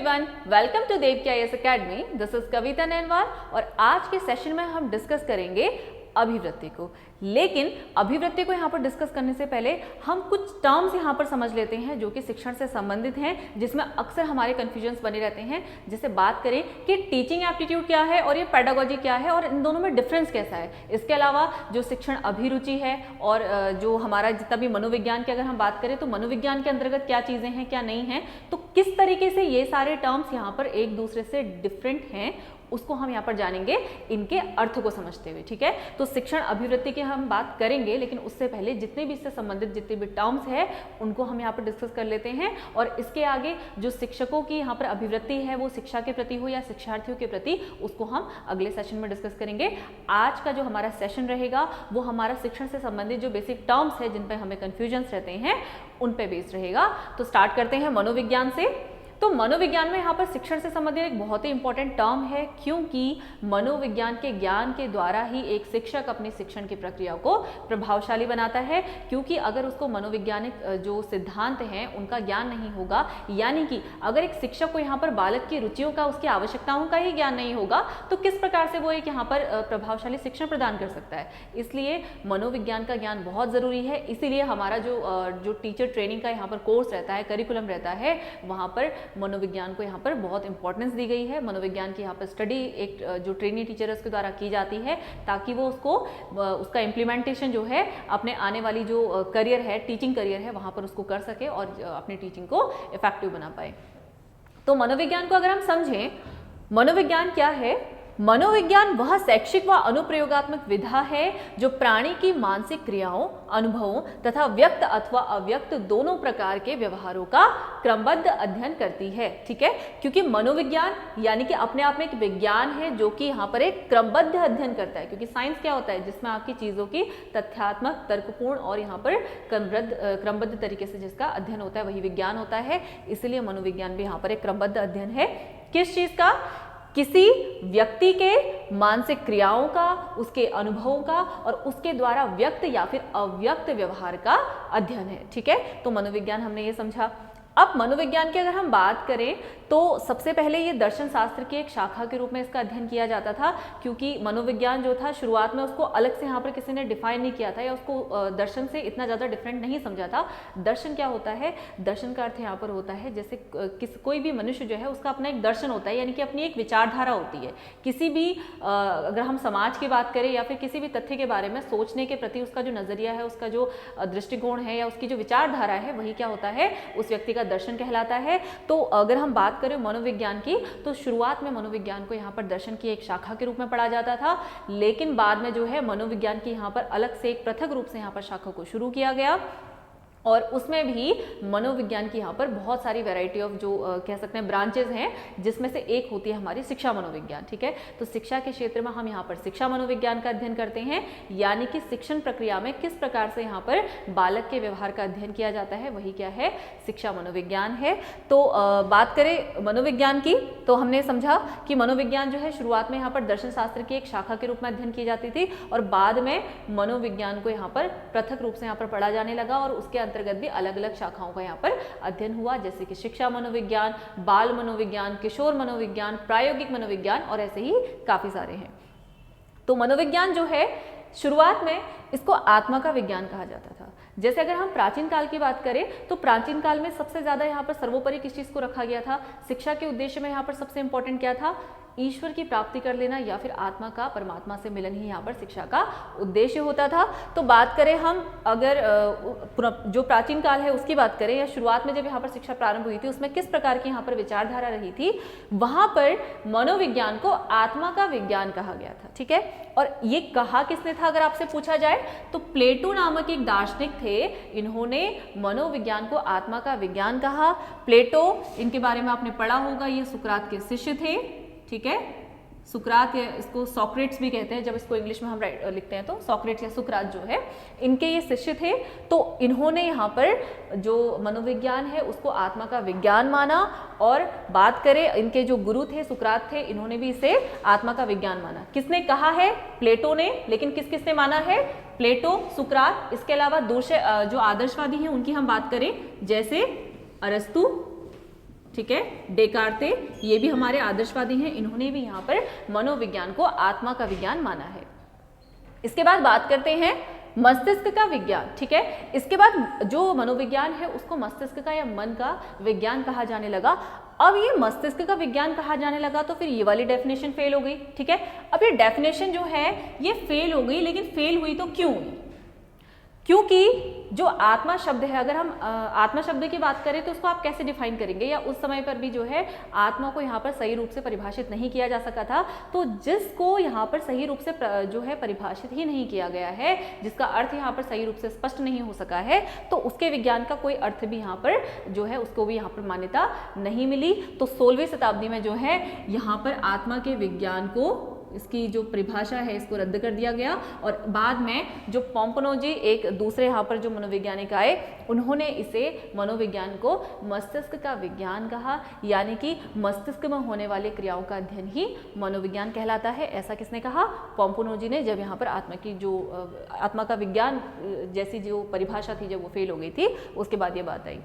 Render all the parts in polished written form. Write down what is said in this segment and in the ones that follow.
Everyone, welcome to देव के IAS academy. This is कविता नैनवाल और आज के सेशन में हम डिस्कस करेंगे अभिवृत्ति को। लेकिन अभिवृत्ति को यहाँ पर डिस्कस करने से पहले हम कुछ टर्म्स यहाँ पर समझ लेते हैं जो कि शिक्षण से संबंधित हैं, जिसमें अक्सर हमारे कन्फ्यूजन्स बने रहते हैं। जैसे बात करें कि टीचिंग एप्टीट्यूड क्या है और ये पेडागोजी क्या है और इन दोनों में डिफरेंस कैसा है। इसके अलावा जो शिक्षण अभिरुचि है और जो हमारा जितना भी मनोविज्ञान की अगर हम बात करें तो मनोविज्ञान के अंतर्गत क्या चीज़ें हैं क्या नहीं हैं, तो किस तरीके से ये सारे टर्म्स यहाँ पर एक दूसरे से डिफरेंट हैं उसको हम यहाँ पर जानेंगे इनके अर्थ को समझते हुए। ठीक है, तो शिक्षण अभिवृत्ति की हम बात करेंगे, लेकिन उससे पहले जितने भी इससे संबंधित जितने भी टर्म्स है उनको हम यहाँ पर डिस्कस कर लेते हैं। और इसके आगे जो शिक्षकों की यहाँ पर अभिवृत्ति है वो शिक्षा के प्रति हो या शिक्षार्थियों के प्रति, उसको हम अगले सेशन में डिस्कस करेंगे। आज का जो हमारा सेशन रहेगा वो हमारा शिक्षण से संबंधित जो बेसिक टर्म्स है जिन पर हमें कन्फ्यूजन्स रहते हैं उन पे बेस्ड रहेगा। तो स्टार्ट करते हैं मनोविज्ञान से। तो मनोविज्ञान में यहाँ पर शिक्षण से संबंधित एक बहुत ही इंपॉर्टेंट टर्म है, क्योंकि मनोविज्ञान के ज्ञान के द्वारा ही एक शिक्षक अपनी शिक्षण की प्रक्रिया को प्रभावशाली बनाता है। क्योंकि अगर उसको मनोवैज्ञानिक जो सिद्धांत हैं उनका ज्ञान नहीं होगा, यानी कि अगर एक शिक्षक को यहाँ पर बालक की रुचियों का, उसकी आवश्यकताओं का ही ज्ञान नहीं होगा तो किस प्रकार से वो एक यहाँ पर प्रभावशाली शिक्षण प्रदान कर सकता है। इसलिए मनोविज्ञान का ज्ञान बहुत ज़रूरी है। इसीलिए हमारा जो टीचर ट्रेनिंग का यहाँ पर कोर्स रहता है, करिकुलम रहता है, वहाँ पर मनोविज्ञान को यहाँ पर बहुत इंपॉर्टेंस दी गई है। मनोविज्ञान की यहाँ पर स्टडी एक जो ट्रेनिंग टीचर है उसके द्वारा की जाती है, ताकि वो उसका इम्प्लीमेंटेशन जो है अपने आने वाली जो करियर है, टीचिंग करियर है, वहाँ पर उसको कर सके और अपनी टीचिंग को इफेक्टिव बना पाए। तो मनोविज्ञान को अगर हम समझें, मनोविज्ञान क्या है? मनोविज्ञान वह शैक्षिक व अनुप्रयोगात्मक विधा है जो प्राणी की मानसिक क्रियाओं, अनुभवों तथा व्यक्त अथवा अव्यक्त दोनों प्रकार के व्यवहारों का क्रमबद्ध अध्ययन करती है। ठीक है, क्योंकि मनोविज्ञान यानी कि अपने आप में एक विज्ञान है जो कि यहाँ पर एक क्रमबद्ध अध्ययन करता है। क्योंकि साइंस क्या होता है? जिसमें आपकी चीज़ों की तथ्यात्मक, तर्कपूर्ण और यहाँ पर क्रमबद्ध तरीके से जिसका अध्ययन होता है वही विज्ञान होता है। इसलिए मनोविज्ञान भी यहाँ पर एक क्रमबद्ध अध्ययन है। किस चीज़ का? किसी व्यक्ति के मानसिक क्रियाओं का, उसके अनुभवों का और उसके द्वारा व्यक्त या फिर अव्यक्त व्यवहार का अध्ययन है। ठीक है, तो मनोविज्ञान हमने ये समझा। अब मनोविज्ञान की अगर हम बात करें तो सबसे पहले ये दर्शन शास्त्र की एक शाखा के रूप में इसका अध्ययन किया जाता था, क्योंकि मनोविज्ञान जो था शुरुआत में उसको अलग से यहाँ पर किसी ने डिफाइन नहीं किया था या उसको दर्शन से इतना ज़्यादा डिफरेंट नहीं समझा था। दर्शन क्या होता है? दर्शन का अर्थ यहाँ पर होता है जैसे कोई भी मनुष्य जो है उसका अपना एक दर्शन होता है, यानी कि अपनी एक विचारधारा होती है। किसी भी अगर हम समाज की बात करें या फिर किसी भी तथ्य के बारे में सोचने के प्रति उसका जो नज़रिया है, उसका जो दृष्टिकोण है या उसकी जो विचारधारा है, वही क्या होता है? उस व्यक्ति दर्शन कहलाता है। तो अगर हम बात करें मनोविज्ञान की तो शुरुआत में मनोविज्ञान को यहाँ पर दर्शन की एक शाखा के रूप में पढ़ा जाता था, लेकिन बाद में जो है मनोविज्ञान की यहाँ पर अलग से एक पृथक रूप से यहाँ पर शाखा को शुरू किया गया और उसमें भी मनोविज्ञान की यहाँ पर बहुत सारी वैरायटी ऑफ जो कह सकते हैं ब्रांचेज हैं, जिसमें से एक होती है हमारी शिक्षा मनोविज्ञान। ठीक है, तो शिक्षा के क्षेत्र में हम यहाँ पर शिक्षा मनोविज्ञान का अध्ययन करते हैं, यानी कि शिक्षण प्रक्रिया में किस प्रकार से यहाँ पर बालक के व्यवहार का अध्ययन किया जाता है, वही क्या है? शिक्षा मनोविज्ञान है। तो बात करें मनोविज्ञान की तो हमने समझा कि मनोविज्ञान जो है शुरुआत में यहाँ पर दर्शन शास्त्र की एक शाखा के रूप में अध्ययन की जाती थी और बाद में मनोविज्ञान को यहाँ पर पृथक रूप से यहाँ पर पढ़ा जाने लगा और उसके अंतर्गत भी अलग अलग शाखाओं का यहाँ पर अध्ययन हुआ, जैसे कि शिक्षा मनोविज्ञान, बाल मनोविज्ञान, किशोर मनोविज्ञान, प्रायोगिक मनोविज्ञान और ऐसे ही काफी सारे हैं। तो मनोविज्ञान जो है शुरुआत में इसको आत्मा का विज्ञान कहा जाता था। जैसे अगर हम प्राचीन काल की बात करें तो प्राचीन काल में सबसे ज्यादा यहाँ पर सर्वोपरि किस चीज को रखा गया था? शिक्षा के उद्देश्य में यहाँ पर सबसे इंपॉर्टेंट क्या था? ईश्वर की प्राप्ति कर लेना या फिर आत्मा का परमात्मा से मिलन ही यहाँ पर शिक्षा का उद्देश्य होता था। तो बात करें हम अगर जो प्राचीन काल है उसकी बात करें या शुरुआत में जब यहाँ पर शिक्षा प्रारंभ हुई थी उसमें किस प्रकार की यहाँ पर विचारधारा रही थी, वहाँ पर मनोविज्ञान को आत्मा का विज्ञान कहा गया था। ठीक है, और ये कहा किसने था अगर आपसे पूछा जाए तो प्लेटो नामक एक दार्शनिक थे, इन्होंने मनोविज्ञान को आत्मा का विज्ञान कहा। प्लेटो, इनके बारे में आपने पढ़ा होगा, ये सुकरात के शिष्य थे। ठीक है, सुकरात या इसको सॉक्रेट्स भी कहते हैं, जब इसको इंग्लिश में हम लिखते हैं तो सॉक्रेट्स या सुकरात जो है इनके ये शिष्य थे। तो इन्होंने यहाँ पर जो मनोविज्ञान है उसको आत्मा का विज्ञान माना और बात करें इनके जो गुरु थे सुकरात थे, इन्होंने भी इसे आत्मा का विज्ञान माना। किसने कहा है? प्लेटो ने। लेकिन किसने माना है? प्लेटो, सुकरात। इसके अलावा दूसरे जो आदर्शवादी हैं उनकी हम बात करें, जैसे अरस्तु, ठीक है, डेकार्ते ये भी हमारे आदर्शवादी हैं, इन्होंने भी यहाँ पर मनोविज्ञान को आत्मा का विज्ञान माना है। इसके बाद बात करते हैं मस्तिष्क का विज्ञान, ठीक है। इसके बाद जो मनोविज्ञान है उसको मस्तिष्क का या मन का विज्ञान कहा जाने लगा। अब ये मस्तिष्क का विज्ञान कहा जाने लगा तो फिर ये वाली डेफिनेशन फेल हो गई, ठीक है। अब ये डेफिनेशन जो है ये फेल हो गई, लेकिन फेल हुई तो क्यों हुई? क्योंकि जो आत्मा शब्द है, अगर हम आत्मा शब्द की बात करें तो उसको आप कैसे डिफाइन करेंगे, या उस समय पर भी जो है आत्मा को यहाँ पर सही रूप से परिभाषित नहीं किया जा सका था। तो जिसको यहाँ पर सही रूप से जो है परिभाषित ही नहीं किया गया है, जिसका अर्थ यहाँ पर सही रूप से स्पष्ट नहीं हो सका है, तो उसके विज्ञान का कोई अर्थ भी यहाँ पर जो है उसको भी यहाँ पर मान्यता नहीं मिली। तो 16वीं शताब्दी में जो है यहाँ पर आत्मा के विज्ञान को, इसकी जो परिभाषा है इसको रद्द कर दिया गया। और बाद में जो पोम्पनोजी, एक दूसरे यहाँ पर जो मनोवैज्ञानिक आए, उन्होंने इसे मनोविज्ञान को मस्तिष्क का विज्ञान कहा, यानी कि मस्तिष्क में होने वाले क्रियाओं का अध्ययन ही मनोविज्ञान कहलाता है। ऐसा किसने कहा? पोम्पनोजी ने, जब यहाँ पर आत्मा की जो आत्मा का विज्ञान जैसी जो परिभाषा थी जब वो फेल हो गई थी, उसके बाद ये बात आई।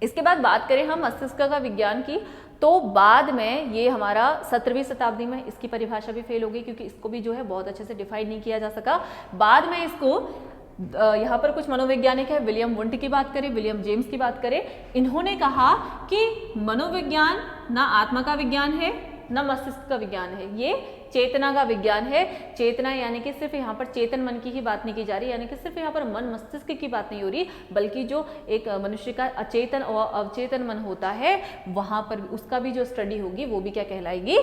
इसके बाद बात करें हम मस्तिष्क का विज्ञान की, तो बाद में ये हमारा 17वीं शताब्दी में इसकी परिभाषा भी फेल हो गई, क्योंकि इसको भी जो है बहुत अच्छे से डिफाइन नहीं किया जा सका। बाद में इसको यहाँ पर कुछ मनोवैज्ञानिक है, विलियम वुंट की बात करें, विलियम जेम्स की बात करें, इन्होंने कहा कि मनोविज्ञान ना आत्मा का विज्ञान है न मस्तिष्क का विज्ञान है, ये चेतना का विज्ञान है। चेतना यानी कि सिर्फ यहाँ पर चेतन मन की ही बात नहीं की जा रही, यानी कि सिर्फ यहाँ पर मन मस्तिष्क की बात नहीं हो रही, बल्कि जो एक मनुष्य का अचेतन और अवचेतन मन होता है वहाँ पर उसका भी जो स्टडी होगी वो भी क्या कहलाएगी?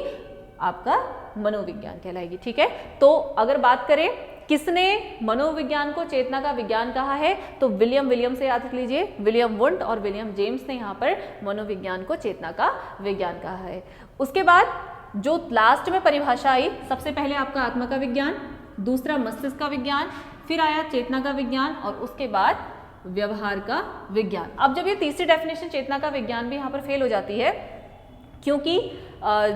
आपका मनोविज्ञान कहलाएगी, ठीक है। तो अगर बात करें किसने मनोविज्ञान को चेतना का विज्ञान कहा है, तो विलियम से याद रख लीजिए, विलियम वुंट और विलियम जेम्स ने यहाँ पर मनोविज्ञान को चेतना का विज्ञान कहा है। उसके बाद जो लास्ट में परिभाषा आई, सबसे पहले आपका आत्मा का विज्ञान, दूसरा मस्तिष्क का विज्ञान, फिर आया चेतना का विज्ञान और उसके बाद व्यवहार का विज्ञान। अब जब ये तीसरी डेफिनेशन चेतना का विज्ञान भी यहाँ पर फेल हो जाती है, क्योंकि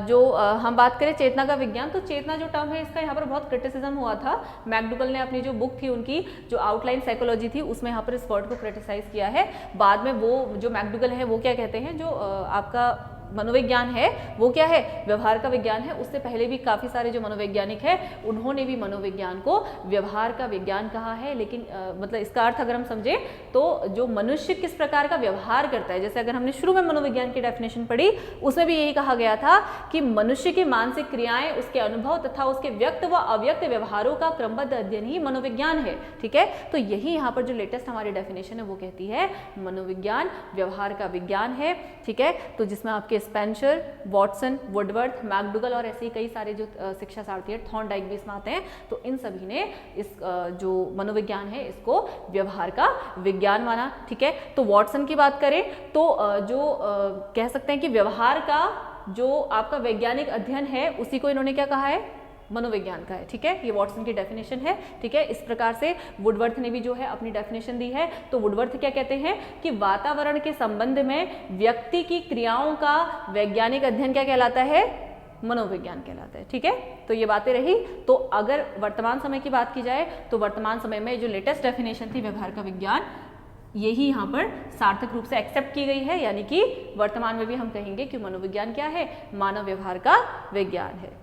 जो हम बात करें चेतना का विज्ञान, तो चेतना जो टर्म है इसका यहाँ पर बहुत क्रिटिसिज्म हुआ था। मैकडुगल ने अपनी जो बुक थी उनकी जो आउटलाइन साइकोलॉजी थी उसमें यहाँ पर इस वर्ड को क्रिटिसाइज किया है। बाद में वो जो मैकडुगल है वो क्या कहते हैं, जो आपका मनोविज्ञान है वो क्या है? व्यवहार का विज्ञान है। उससे पहले भी काफ़ी सारे जो मनोवैज्ञानिक हैं उन्होंने भी मनोविज्ञान को व्यवहार का विज्ञान कहा है। लेकिन मतलब इसका अर्थ अगर हम समझें तो जो मनुष्य किस प्रकार का व्यवहार करता है, जैसे अगर हमने शुरू में मनोविज्ञान की डेफिनेशन पढ़ी उसमें भी यही कहा गया था कि मनुष्य की मानसिक क्रियाएं, उसके अनुभव तथा उसके व्यक्त व अव्यक्त व्यवहारों का क्रमबद्ध अध्ययन ही मनोविज्ञान है, ठीक है। तो यही यहाँ पर जो लेटेस्ट हमारी डेफिनेशन है वो कहती है मनोविज्ञान व्यवहार का विज्ञान है, ठीक है। तो जिसमें आपके स्पेंसर, वॉटसन, वुडवर्थ, मैकडुगल और ऐसे ही कई सारे जो शिक्षा सारथी है, थॉर्नडाइक भी इसमें आते हैं। तो इन सभी ने इस जो मनोविज्ञान है इसको व्यवहार का विज्ञान माना, ठीक है। तो वॉटसन की बात करें तो जो कह सकते हैं कि व्यवहार का जो आपका वैज्ञानिक अध्ययन है उसी को इन्होंने क्या कहा है? मनोविज्ञान का है, ठीक है। ये वॉटसन की डेफिनेशन है, ठीक है। इस प्रकार से वुडवर्थ ने भी जो है अपनी डेफिनेशन दी है। तो वुडवर्थ क्या कहते हैं कि वातावरण के संबंध में व्यक्ति की क्रियाओं का वैज्ञानिक अध्ययन क्या कहलाता है? मनोविज्ञान कहलाता है, ठीक है। तो ये बातें रही। तो अगर वर्तमान समय की बात की जाए तो वर्तमान समय में जो लेटेस्ट डेफिनेशन थी व्यवहार का विज्ञान, यही यहाँ पर सार्थक रूप से एक्सेप्ट की गई है, यानी कि वर्तमान में भी हम कहेंगे कि मनोविज्ञान क्या है? मानव व्यवहार का विज्ञान है।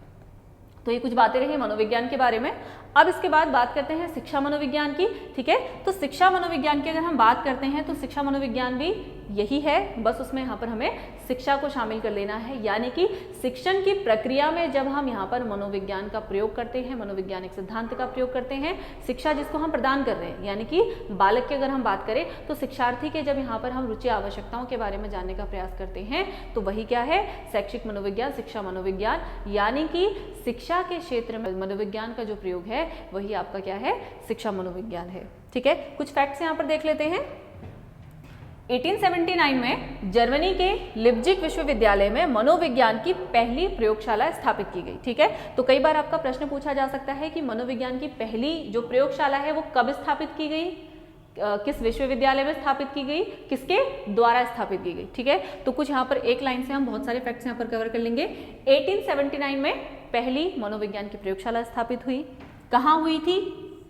तो ये कुछ बातें रही मनोविज्ञान के बारे में। अब इसके बाद बात करते हैं शिक्षा मनोविज्ञान की, ठीक है। तो शिक्षा मनोविज्ञान की अगर हम बात करते हैं तो शिक्षा मनोविज्ञान भी यही है, बस उसमें यहाँ पर हमें शिक्षा को शामिल कर लेना है, यानी कि शिक्षण की प्रक्रिया में जब हम यहाँ पर मनोविज्ञान का प्रयोग करते हैं, मनोवैज्ञानिक सिद्धांत का प्रयोग करते हैं, शिक्षा जिसको हम प्रदान कर रहे हैं, यानी कि बालक की अगर हम बात करें तो शिक्षार्थी के जब यहाँ पर हम रुचि आवश्यकताओं के बारे में जानने का प्रयास करते हैं तो वही क्या है? शैक्षिक मनोविज्ञान, शिक्षा मनोविज्ञान, यानी कि शिक्षा के क्षेत्र में मनोविज्ञान का जो प्रयोग है वही आपका क्या है? शिक्षा मनोविज्ञान है, ठीक है। कुछ फैक्ट्स यहाँ पर देख लेते हैं। 1879 में जर्मनी के लिप्जिग विश्वविद्यालय में मनोविज्ञान की पहली प्रयोगशाला स्थापित की गई, ठीक है। तो कई बार आपका प्रश्न पूछा जा सकता है कि मनोविज्ञान की पहली जो प्रयोगशाला है वो कब स्थापित की गई, किस विश्वविद्यालय में स्थापित की गई, किसके द्वारा स्थापित की गई, ठीक है। तो कुछ यहाँ पर एक लाइन से हम बहुत सारे फैक्ट्स यहाँ पर कवर कर लेंगे। 1879 में पहली मनोविज्ञान की प्रयोगशाला स्थापित हुई। कहाँ हुई थी?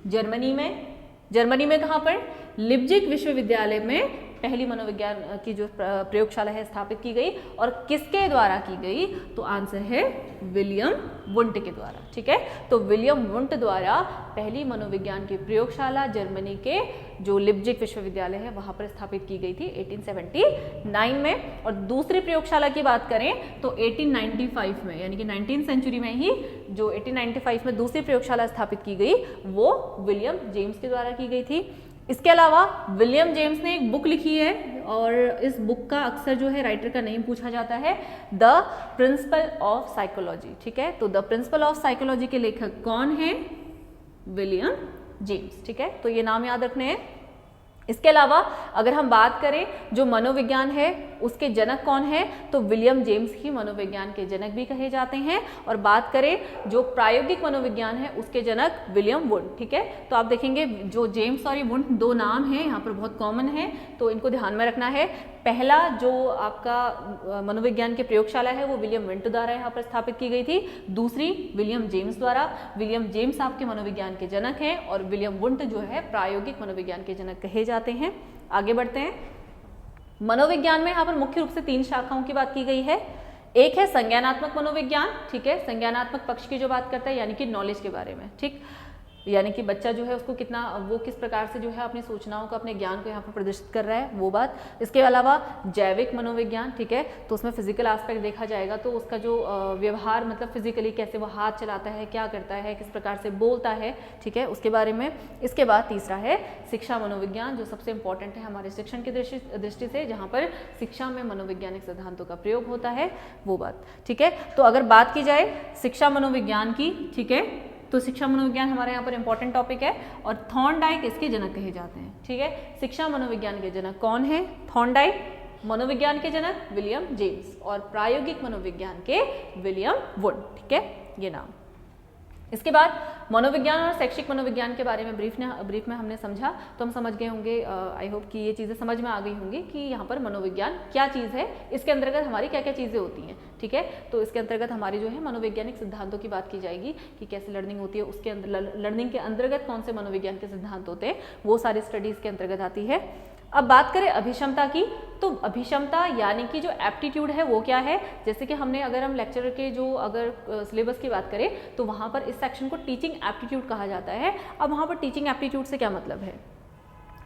जर्मनी में। जर्मनी में कहाँ पर? लिप्जिग विश्वविद्यालय में पहली मनोविज्ञान की जो प्रयोगशाला है स्थापित की गई और किसके द्वारा की गई? तो आंसर है विलियम वुंट के द्वारा। ठीक है, तो विलियम वुंट द्वारा पहली मनोविज्ञान की प्रयोगशाला जर्मनी के जो लिप्जिग विश्वविद्यालय है वहां पर स्थापित की गई थी 1879 में। और दूसरी प्रयोगशाला की बात करें तो 1895 में, यानी कि 19th सेंचुरी में ही जो 1895 में दूसरी प्रयोगशाला स्थापित की गई वो विलियम जेम्स के द्वारा की गई थी। इसके अलावा विलियम जेम्स ने एक बुक लिखी है और इस बुक का अक्सर जो है राइटर का नेम पूछा जाता है, द प्रिंसिपल ऑफ साइकोलॉजी। ठीक है, तो द प्रिंसिपल ऑफ साइकोलॉजी के लेखक कौन है? William James. ठीक है, तो ये नाम याद रखने हैं। इसके अलावा अगर हम बात करें जो मनोविज्ञान है उसके जनक कौन है? तो विलियम जेम्स ही मनोविज्ञान के जनक भी कहे जाते हैं। और बात करें जो प्रायोगिक मनोविज्ञान है उसके जनक विलियम वुंट। ठीक है, तो आप देखेंगे जो जेम्स और ये वुंट दो नाम हैं यहाँ पर बहुत कॉमन है, तो इनको ध्यान में रखना है। पहला जो आपका मनोविज्ञान की प्रयोगशाला है वो विलियम वुंट द्वारा यहाँ पर स्थापित की गई थी, दूसरी विलियम जेम्स द्वारा। विलियम जेम्स आपके मनोविज्ञान के जनक हैं और विलियम वुंट जो है प्रायोगिक मनोविज्ञान के जनक कहे जाते हैं। आगे बढ़ते हैं। मनोविज्ञान में यहाँ पर मुख्य रूप से 3 शाखाओं की बात की गई है। एक है संज्ञानात्मक मनोविज्ञान। ठीक है, संज्ञानात्मक पक्ष की जो बात करता है यानी कि नॉलेज के बारे में। ठीक, यानी कि बच्चा जो है उसको कितना, वो किस प्रकार से जो है अपनी सूचनाओं को, अपने ज्ञान को यहाँ पर प्रदर्शित कर रहा है, वो बात। इसके अलावा जैविक मनोविज्ञान। ठीक है, तो उसमें फिजिकल एस्पेक्ट देखा जाएगा, तो उसका जो व्यवहार मतलब फिजिकली कैसे वो हाथ चलाता है, क्या करता है, किस प्रकार से बोलता है, ठीक है, उसके बारे में। इसके बाद तीसरा है शिक्षा मनोविज्ञान, जो सबसे इंपॉर्टेंट है हमारे शिक्षण की दृष्टि से, जहाँ पर शिक्षा में मनोवैज्ञानिक सिद्धांतों का प्रयोग होता है, वो बात। ठीक है, तो अगर बात की जाए शिक्षा मनोविज्ञान की, ठीक है, तो शिक्षा मनोविज्ञान हमारे यहाँ पर इंपॉर्टेंट टॉपिक है और थॉर्नडाइक इसके जनक कहे जाते हैं। ठीक है, शिक्षा मनोविज्ञान के जनक कौन है? थॉर्नडाइक। मनोविज्ञान के जनक विलियम जेम्स और प्रायोगिक मनोविज्ञान के विलियम वुंट। ठीक है, ये नाम। इसके बाद मनोविज्ञान और शैक्षिक मनोविज्ञान के बारे में ब्रीफ में हमने समझा, तो हम समझ गए होंगे, आई होप कि ये चीज़ें समझ में आ गई होंगी कि यहाँ पर मनोविज्ञान क्या चीज़ है, इसके अंतर्गत हमारी क्या क्या चीज़ें होती हैं। ठीक है, तो इसके अंतर्गत हमारी जो है मनोवैज्ञानिक सिद्धांतों की बात की जाएगी कि कैसे लर्निंग होती है, उसके अंदर लर्निंग के अंतर्गत कौन से मनोविज्ञान के सिद्धांत होते हैं, वो सारी स्टडीज़ के अंतर्गत आती है। अब बात करें अभिक्षमता की, तो अभिक्षमता यानी कि जो एप्टीट्यूड है वो क्या है? जैसे कि हमने, अगर हम लेक्चर के जो अगर सिलेबस की बात करें तो वहाँ पर इस सेक्शन को टीचिंग एप्टीट्यूड कहा जाता है। अब वहाँ पर टीचिंग एप्टीट्यूड से क्या मतलब है?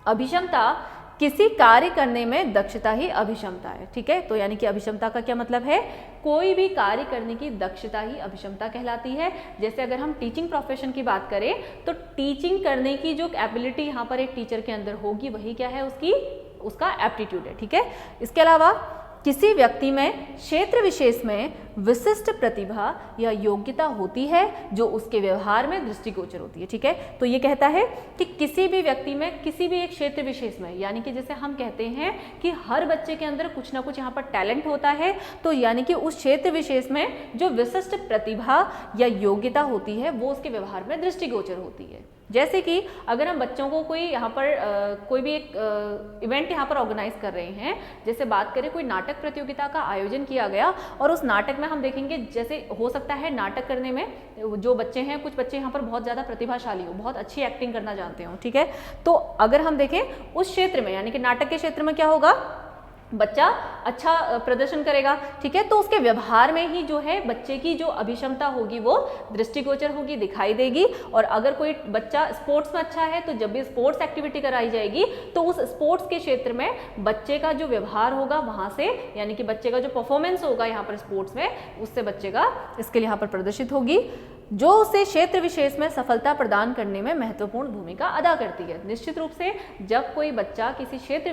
अभिक्षमता किसी कार्य करने में दक्षता ही अभिक्षमता है। ठीक है, तो यानी कि अभिक्षमता का क्या मतलब है? कोई भी कार्य करने की दक्षता ही अभिक्षमता कहलाती है। जैसे अगर हम टीचिंग प्रोफेशन की बात करें तो टीचिंग करने की जो एबिलिटी यहाँ पर एक टीचर के अंदर होगी वही क्या है? उसका एप्टीट्यूड है। ठीक है, इसके अलावा किसी व्यक्ति में क्षेत्र विशेष में विशिष्ट प्रतिभा या योग्यता होती है जो उसके व्यवहार में दृष्टिगोचर होती है। ठीक है, तो ये कहता है कि किसी भी व्यक्ति में किसी भी एक क्षेत्र विशेष में, यानी कि जैसे हम कहते हैं कि हर बच्चे के अंदर कुछ ना कुछ यहाँ पर टैलेंट होता है, तो यानी कि उस क्षेत्र विशेष में जो विशिष्ट प्रतिभा या योग्यता होती है वो उसके व्यवहार में दृष्टिगोचर होती है। जैसे कि अगर हम बच्चों को कोई यहाँ पर कोई भी एक इवेंट यहाँ पर ऑर्गेनाइज कर रहे हैं, जैसे बात करें कोई नाटक प्रतियोगिता का आयोजन किया गया और उस नाटक में हम देखेंगे, जैसे हो सकता है नाटक करने में जो बच्चे हैं, कुछ बच्चे यहाँ पर बहुत ज़्यादा प्रतिभाशाली हो, बहुत अच्छी एक्टिंग करना जानते हो। ठीक है, तो अगर हम देखें उस क्षेत्र में, यानी कि नाटक के क्षेत्र में क्या होगा? बच्चा अच्छा प्रदर्शन करेगा। ठीक है, तो उसके व्यवहार में ही जो है बच्चे की जो अभिक्षमता होगी वो दृष्टिगोचर होगी, दिखाई देगी। और अगर कोई बच्चा स्पोर्ट्स में अच्छा है तो जब भी स्पोर्ट्स एक्टिविटी कराई जाएगी तो उस स्पोर्ट्स के क्षेत्र में बच्चे का जो व्यवहार होगा वहाँ से, यानी कि बच्चे का जो परफॉर्मेंस होगा यहाँ पर स्पोर्ट्स में, उससे बच्चे का स्किल यहाँ पर प्रदर्शित होगी जो उसे क्षेत्र विशेष में सफलता प्रदान करने में महत्वपूर्ण भूमिका अदा करती है। निश्चित रूप से जब कोई बच्चा किसी क्षेत्र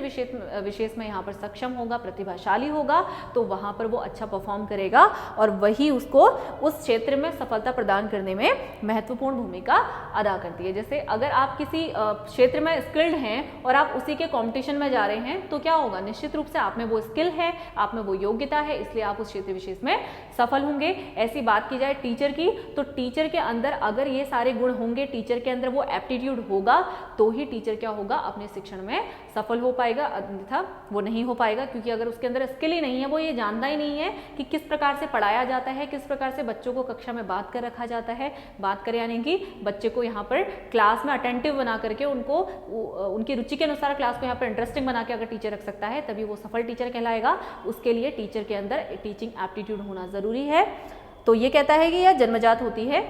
विशेष में यहाँ पर सक्षम होगा, प्रतिभाशाली होगा, तो वहाँ पर वो अच्छा परफॉर्म करेगा और वही उसको उस क्षेत्र में सफलता प्रदान करने में महत्वपूर्ण भूमिका अदा करती है। जैसे अगर आप किसी क्षेत्र में स्किल्ड हैं और आप उसी के कॉम्पिटिशन में जा रहे हैं तो क्या होगा? निश्चित रूप से आप में वो स्किल है, आप में वो योग्यता है, इसलिए आप उस क्षेत्र विशेष में सफल होंगे। ऐसी बात की जाए टीचर की, तो टीचर के अंदर अगर ये सारे गुण होंगे, टीचर के अंदर वो एप्टीट्यूड होगा, तो ही टीचर क्या होगा, अपने शिक्षण में सफल हो पाएगा, अन्यथा वो नहीं हो पाएगा। क्योंकि अगर उसके अंदर स्किल ही नहीं है, वो ये जानता ही नहीं है कि किस प्रकार से पढ़ाया जाता है, किस प्रकार से बच्चों को कक्षा में बात कर रखा जाता है, बात करें यानी कि बच्चे को यहाँ पर क्लास में अटेंटिव बना करके उनको उनकी रुचि के अनुसार क्लास को यहाँ पर इंटरेस्टिंग बना के अगर टीचर रख सकता है, तभी वो सफल टीचर कहलाएगा। उसके लिए टीचर के अंदर टीचिंग एप्टीट्यूड होना जरूरी है। तो ये कहता है कि यह जन्मजात होती है।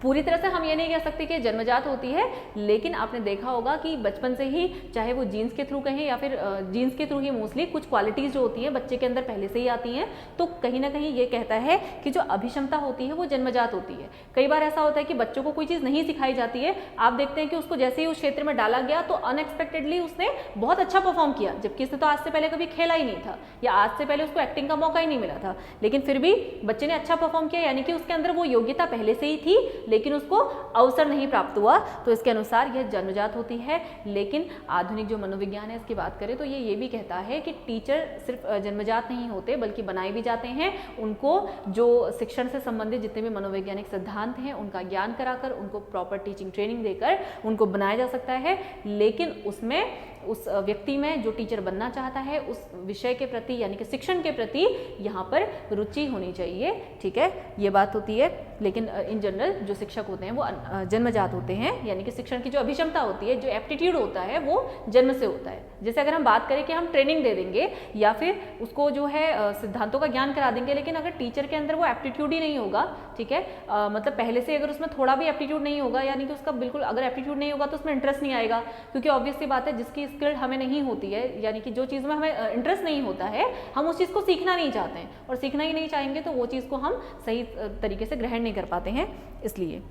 पूरी तरह से हम ये नहीं कह सकते कि जन्मजात होती है, लेकिन आपने देखा होगा कि बचपन से ही, चाहे वो जीन्स के थ्रू कहें या फिर जीन्स के थ्रू ही मोस्टली कुछ क्वालिटीज़ जो होती हैं बच्चे के अंदर पहले से ही आती हैं। तो कहीं ना कहीं ये कहता है कि जो अभिक्षमता होती है वो जन्मजात होती है। कई बार ऐसा होता है कि बच्चों को कोई चीज़ नहीं सिखाई जाती है, आप देखते हैं कि उसको जैसे ही उस क्षेत्र में डाला गया तो अनएक्सपेक्टेडली उसने बहुत अच्छा परफॉर्म किया, जबकि उसने तो आज से पहले कभी खेला ही नहीं था या आज से पहले उसको एक्टिंग का मौका ही नहीं मिला था, लेकिन फिर भी बच्चे ने अच्छा परफॉर्म किया, यानी कि उसके अंदर वो योग्यता पहले से ही थी, लेकिन उसको अवसर नहीं प्राप्त हुआ। तो इसके अनुसार यह जन्मजात होती है। लेकिन आधुनिक जो मनोविज्ञान है इसकी बात करें तो ये भी कहता है कि टीचर सिर्फ जन्मजात नहीं होते, बल्कि बनाए भी जाते हैं। उनको जो शिक्षण से संबंधित जितने भी मनोवैज्ञानिक सिद्धांत हैं उनका ज्ञान कराकर, उनको प्रॉपर टीचिंग ट्रेनिंग देकर उनको बनाया जा सकता है। लेकिन उसमें उस व्यक्ति में जो टीचर बनना चाहता है उस विषय के प्रति यानी कि शिक्षण के प्रति यहाँ पर रुचि होनी चाहिए। ठीक है, ये बात होती है। लेकिन इन जनरल जो शिक्षक होते हैं वो जन्मजात होते हैं, यानी कि शिक्षण की जो अभिक्षमता होती है, जो एप्टीट्यूड होता है वो जन्म से होता है। जैसे अगर हम बात करें कि हम ट्रेनिंग दे देंगे या फिर उसको जो है सिद्धांतों का ज्ञान करा देंगे, लेकिन अगर टीचर के अंदर वो एप्टीट्यूड ही नहीं होगा, ठीक है, मतलब पहले से अगर उसमें थोड़ा भी एप्टीट्यूड नहीं होगा, यानी कि उसका बिल्कुल अगर एप्टीट्यूड नहीं होगा तो उसमें इंटरेस्ट नहीं आएगा। क्योंकि ऑब्वियस सी बात है, जिसकी स्किल हमें नहीं होती है, यानी कि जो चीज़ में हमें इंटरेस्ट नहीं होता है, हम उस चीज़ को सीखना नहीं चाहते हैं, और सीखना ही नहीं चाहेंगे तो वो चीज़ को हम सही तरीके से ग्रहण नहीं कर पाते हैं। इसलिए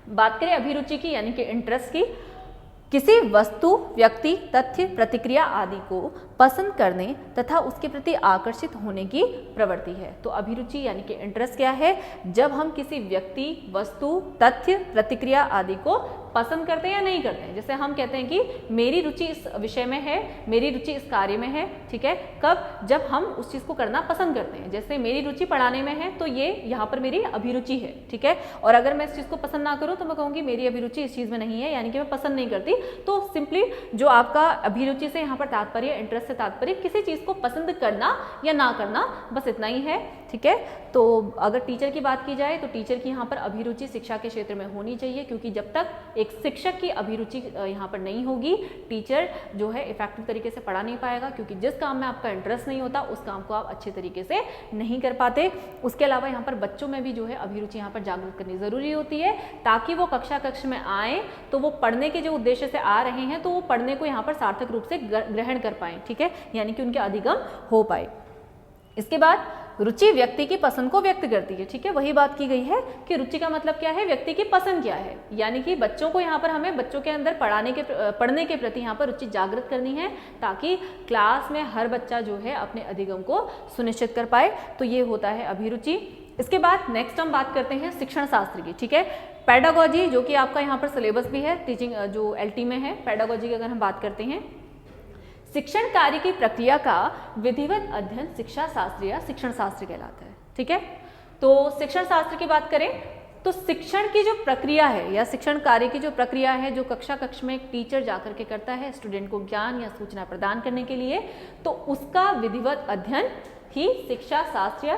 बात करें अभिरुचि की यानी कि इंटरेस्ट की, किसी वस्तु, व्यक्ति, तथ्य, प्रतिक्रिया आदि को पसंद करने तथा उसके प्रति आकर्षित होने की प्रवृत्ति है। तो अभिरुचि यानी कि इंटरेस्ट क्या है? जब हम किसी व्यक्ति, वस्तु, तथ्य, प्रतिक्रिया आदि को पसंद करते हैं या नहीं करते हैं। जैसे हम कहते हैं कि मेरी रुचि इस विषय में है, मेरी रुचि इस कार्य में है, ठीक है, कब? जब हम उस चीज़ को करना पसंद करते हैं। जैसे मेरी रुचि पढ़ाने में है तो ये यहाँ पर मेरी अभिरुचि है, ठीक है, और अगर मैं इस चीज़ को पसंद ना करूँ तो मैं कहूँगी मेरी अभिरुचि इस चीज़ में नहीं है, यानी कि मैं पसंद नहीं करती। तो सिंपली जो आपका अभिरुचि से यहाँ पर तात्पर्य, इंटरेस्ट से तात्पर्य किसी चीज़ को पसंद करना या ना करना, बस इतना ही है, ठीक है। तो अगर टीचर की बात की जाए तो टीचर की यहाँ पर अभिरुचि शिक्षा के क्षेत्र में होनी चाहिए, क्योंकि जब तक एक शिक्षक की अभिरुचि यहाँ पर नहीं होगी, टीचर जो है इफेक्टिव तरीके से पढ़ा नहीं पाएगा, क्योंकि जिस काम में आपका इंटरेस्ट नहीं होता उस काम को आप अच्छे तरीके से नहीं कर पाते। उसके अलावा यहाँ पर बच्चों में भी जो है अभिरुचि यहाँ पर जागरूक करनी ज़रूरी होती है, ताकि वो कक्ष में आए तो वो पढ़ने के जो उद्देश्य से आ रहे हैं तो वो पढ़ने को यहाँ पर सार्थक रूप से ग्रहण कर पाएँ, ठीक है, यानी कि उनके अधिगम हो पाए। इसके बाद रुचि व्यक्ति की पसंद को व्यक्त करती है, ठीक है, वही बात की गई है कि रुचि का मतलब क्या है, व्यक्ति की पसंद क्या है, यानी कि बच्चों को यहाँ पर हमें बच्चों के अंदर पढ़ने के प्रति यहाँ पर रुचि जागृत करनी है, ताकि क्लास में हर बच्चा जो है अपने अधिगम को सुनिश्चित कर पाए। तो ये होता है अभिरुचि। इसके बाद नेक्स्ट हम बात करते हैं शिक्षण शास्त्र की, ठीक है, पेडागोजी, जो कि आपका यहाँ पर सिलेबस भी है, टीचिंग जो LT में है। पेडागोजी की अगर हम बात करते हैं, शिक्षण कार्य की प्रक्रिया का विधिवत अध्ययन शिक्षा शास्त्र या शिक्षण शास्त्र कहलाता है, ठीक है। तो शिक्षण शास्त्र की बात करें तो शिक्षण की जो प्रक्रिया है या शिक्षण कार्य की जो प्रक्रिया है, जो कक्ष में एक टीचर जाकर के करता है स्टूडेंट को ज्ञान या सूचना प्रदान करने के लिए, तो उसका विधिवत अध्ययन ही शिक्षा शास्त्र या